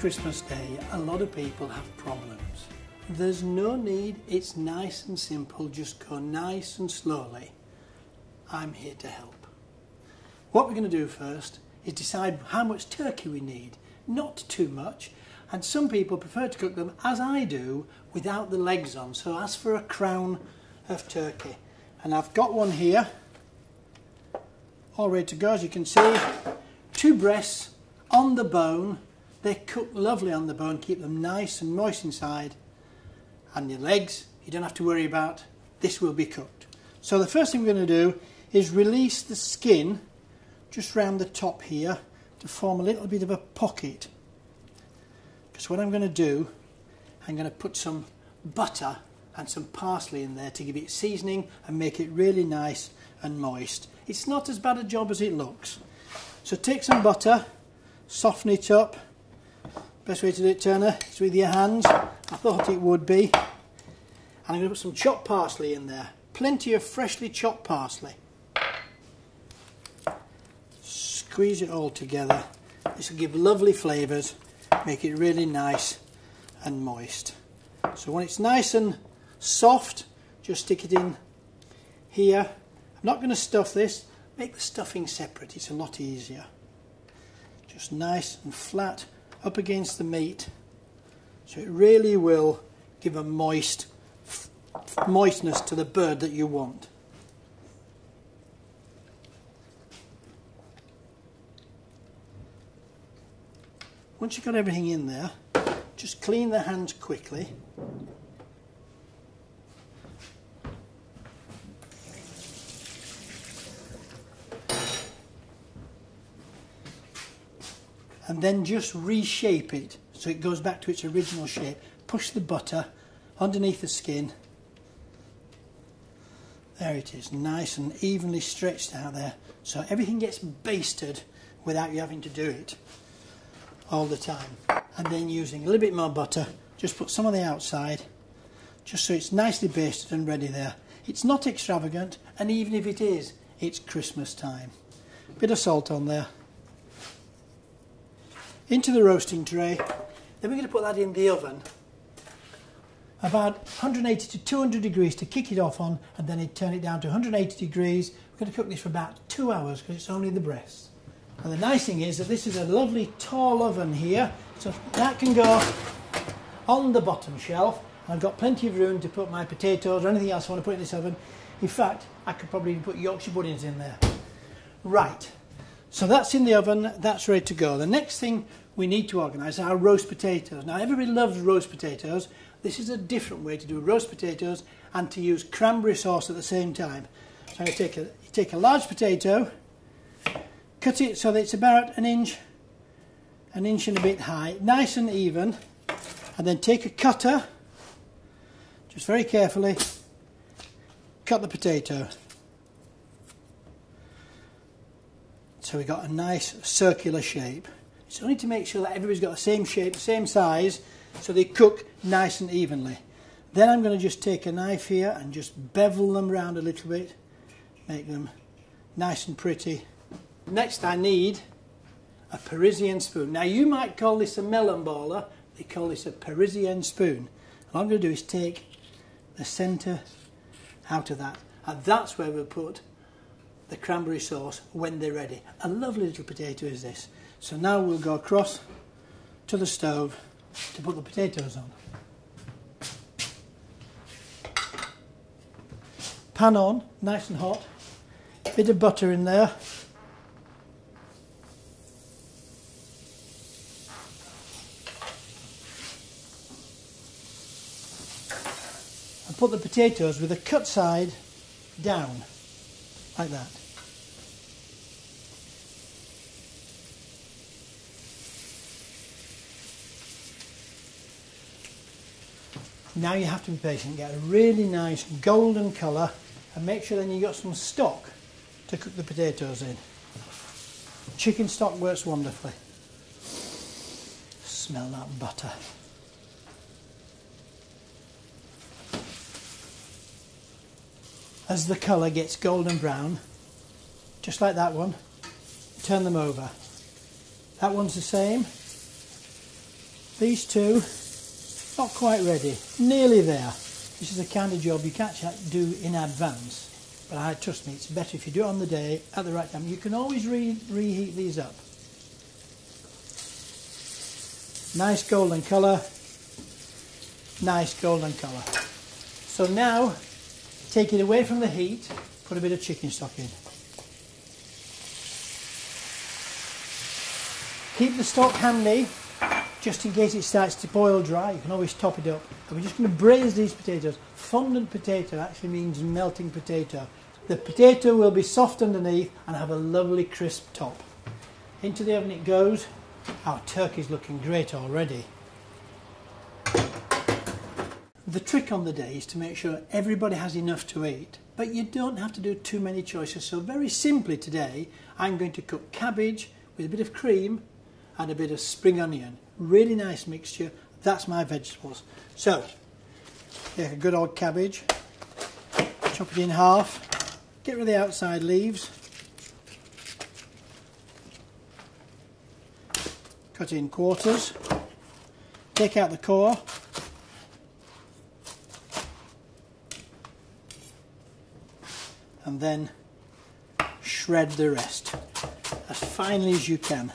Christmas Day, a lot of people have problems. There's no need, it's nice and simple, just go nice and slowly. I'm here to help. What we're going to do first is decide how much turkey we need, not too much, and some people prefer to cook them, as I do, without the legs on, so ask for a crown of turkey. And I've got one here, all ready to go, as you can see. 2 breasts on the bone. They cook lovely on the bone, keep them nice and moist inside. And your legs, you don't have to worry about, this will be cooked. So the first thing we're going to do is release the skin just round the top here to form a little bit of a pocket. Because what I'm going to do, I'm going to put some butter and some parsley in there to give it seasoning and make it really nice and moist. It's not as bad a job as it looks. So take some butter, soften it up. Best way to do it, Turner, is with your hands. I thought it would be. And I'm going to put some chopped parsley in there. Plenty of freshly chopped parsley. Squeeze it all together. This will give lovely flavours, make it really nice and moist. So when it's nice and soft, just stick it in here. I'm not going to stuff this. Make the stuffing separate, it's a lot easier. Just nice and flat up against the meat, so it really will give a moistness to the bird that you want. Once you've got everything in there, just clean the hands quickly. And then just reshape it so it goes back to its original shape. Push the butter underneath the skin. There it is, nice and evenly stretched out there. So everything gets basted without you having to do it all the time. And then using a little bit more butter, just put some on the outside, just so it's nicely basted and ready there. It's not extravagant, and even if it is, it's Christmas time. Bit of salt on there. Into the roasting tray. Then we're going to put that in the oven about 180 to 200 degrees to kick it off on, and then turn it down to 180 degrees. We're going to cook this for about 2 hours because it's only the breasts. And the nice thing is that this is a lovely tall oven here, so that can go on the bottom shelf. I've got plenty of room to put my potatoes or anything else I want to put in this oven. In fact, I could probably even put Yorkshire puddings in there. Right. So that's in the oven, that's ready to go. The next thing we need to organise are roast potatoes. Now everybody loves roast potatoes. This is a different way to do roast potatoes and to use cranberry sauce at the same time. So I'm going to take a large potato, cut it so that it's about an inch and a bit high, nice and even, and then take a cutter, just very carefully, cut the potato. So we've got a nice circular shape. It's only to make sure that everybody's got the same shape, the same size, so they cook nice and evenly. Then I'm going to just take a knife here and just bevel them round a little bit, make them nice and pretty. Next I need a Parisian spoon. Now you might call this a melon baller, they call this a Parisian spoon. And all I'm going to do is take the centre out of that, and that's where we'll put the cranberry sauce when they're ready. A lovely little potato is this. So now we'll go across to the stove to put the potatoes on. Pan on, nice and hot. Bit of butter in there. And put the potatoes with the cut side down, like that. Now you have to be patient, get a really nice golden colour, and make sure then you've got some stock to cook the potatoes in. Chicken stock works wonderfully. Smell that butter. As the colour gets golden brown, just like that one, turn them over. That one's the same. These two, not quite ready, nearly there. This is the kind of job you can't do in advance, but trust me, it's better if you do it on the day at the right time. You can always reheat these up. Nice golden colour, nice golden colour. So now, take it away from the heat, put a bit of chicken stock in. Keep the stock handy, just in case it starts to boil dry. You can always top it up. And we're just going to braise these potatoes. Fondant potato actually means melting potato. The potato will be soft underneath and have a lovely crisp top. Into the oven it goes. Our turkey's looking great already. The trick on the day is to make sure everybody has enough to eat, but you don't have to do too many choices. So very simply today, I'm going to cook cabbage with a bit of cream and a bit of spring onion. Really nice mixture. That's my vegetables. So, take a good old cabbage, chop it in half, get rid of the outside leaves, cut in quarters, take out the core, and then shred the rest as finely as you can.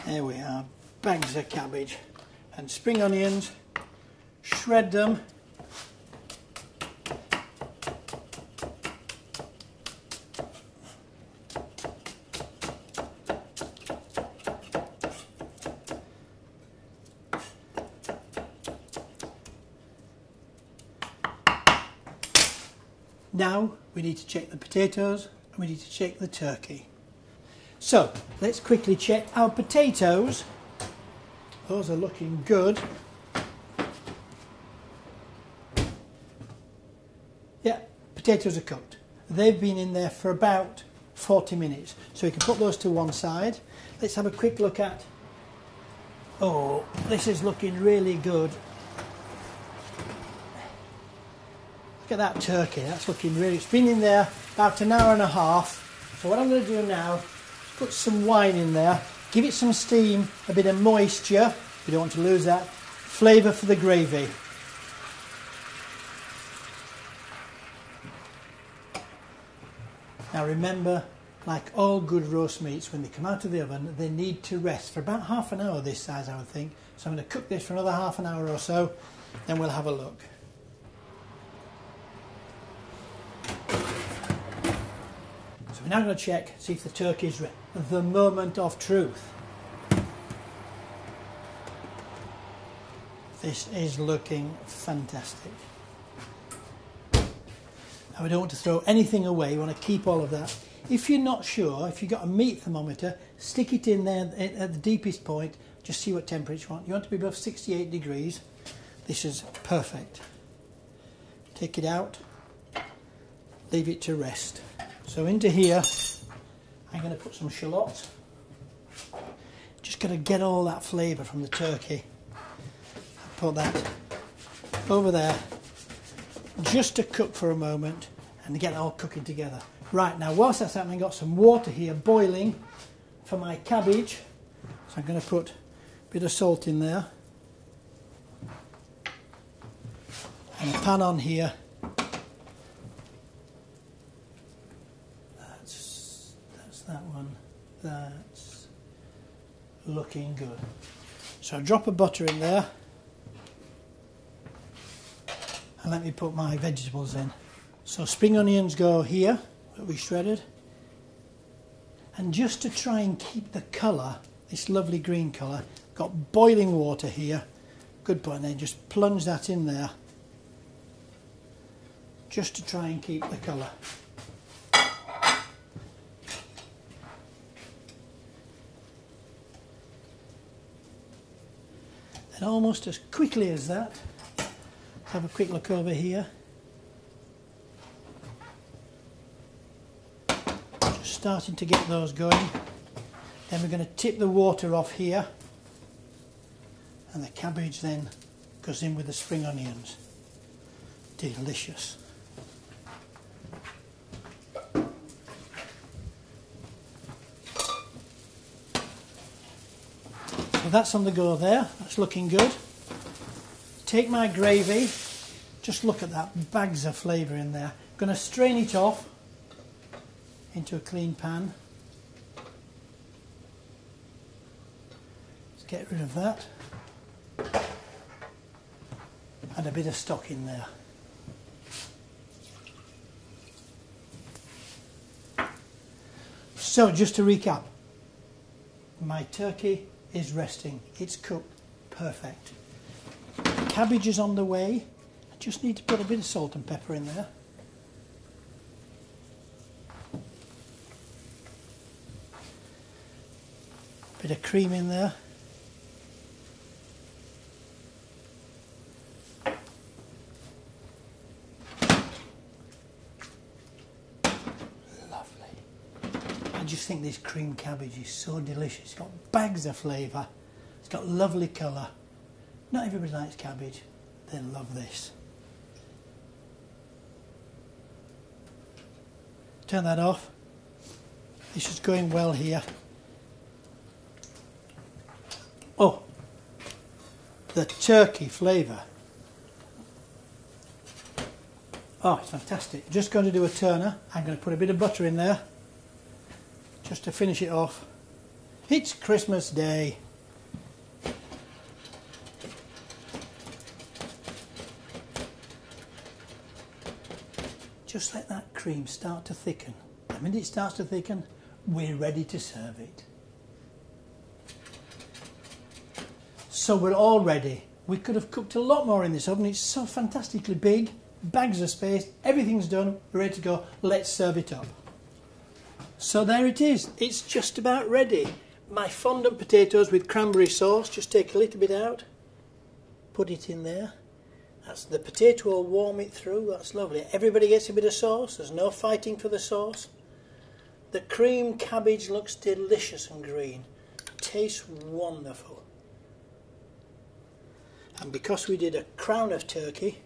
There we are, bags of cabbage and spring onions, shred them. Now we need to check the potatoes and we need to check the turkey. So let's quickly check our potatoes. Those are looking good. Yeah, potatoes are cooked. They've been in there for about 40 minutes. So we can put those to one side. Let's have a quick look at, oh, this is looking really good. Look at that turkey, that's looking really, it's been in there about an hour and a half. So what I'm going to do now, put some wine in there, give it some steam, a bit of moisture, you don't want to lose that, flavour for the gravy. Now remember, like all good roast meats, when they come out of the oven, they need to rest for about half an hour this size, I would think. So I'm going to cook this for another half an hour or so, then we'll have a look. So we're now going to check, see if the turkey is ready. The moment of truth. This is looking fantastic. Now we don't want to throw anything away, we want to keep all of that. If you're not sure, if you've got a meat thermometer, stick it in there at the deepest point, just see what temperature you want. You want to be above 68 degrees. This is perfect. Take it out, leave it to rest. So into here, I'm going to put some shallots. Just got to get all that flavour from the turkey. Put that over there, just to cook for a moment and get it all cooking together. Right, now whilst that's happening, I've got some water here boiling for my cabbage. So I'm going to put a bit of salt in there. And a pan on here. That's that one. That's looking good. So a drop of butter in there. And let me put my vegetables in. So spring onions go here, that we shredded. And just to try and keep the colour, this lovely green colour, got boiling water here. Good point, then just plunge that in there. Just to try and keep the colour. And almost as quickly as that, have a quick look over here. Just starting to get those going. Then we're going to tip the water off here. And the cabbage then goes in with the spring onions. Delicious. that's on the go there, that's looking good. Take my gravy, just look at that, bags of flavour in there. I'm going to strain it off into a clean pan. Let's get rid of that. Add a bit of stock in there. So just to recap, my turkey is resting, it's cooked perfect. The cabbage is on the way. I just need to put a bit of salt and pepper in there. Bit of cream in there. I just think this cream cabbage is so delicious. It's got bags of flavour. It's got lovely colour. Not everybody likes cabbage. They love this. Turn that off. This is going well here. Oh, the turkey flavour. Oh, it's fantastic. Just going to do a turner. I'm going to put a bit of butter in there, just to finish it off. It's Christmas Day. Just let that cream start to thicken. The minute it starts to thicken, we're ready to serve it. So we're all ready. We could have cooked a lot more in this oven. It's so fantastically big, bags of space, everything's done, we're ready to go. Let's serve it up. So there it is, it's just about ready. My fondant potatoes with cranberry sauce, just take a little bit out, put it in there. That's the potato will warm it through, that's lovely. Everybody gets a bit of sauce, there's no fighting for the sauce. The cream cabbage looks delicious and green, tastes wonderful. And because we did a crown of turkey,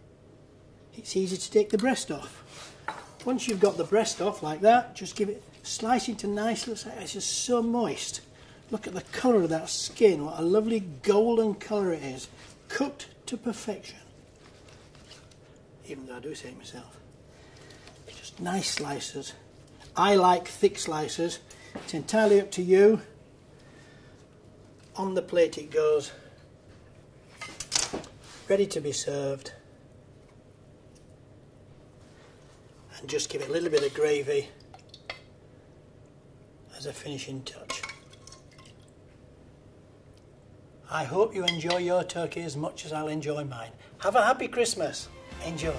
it's easy to take the breast off. Once you've got the breast off like that, just give it, slice it nice, looks like it's just so moist. Look at the colour of that skin, what a lovely golden colour it is. Cooked to perfection. Even though I do say it myself. Just nice slices. I like thick slices. It's entirely up to you. On the plate it goes. Ready to be served. And just give it a little bit of gravy as a finishing touch. I hope you enjoy your turkey as much as I'll enjoy mine. Have a happy Christmas. Enjoy.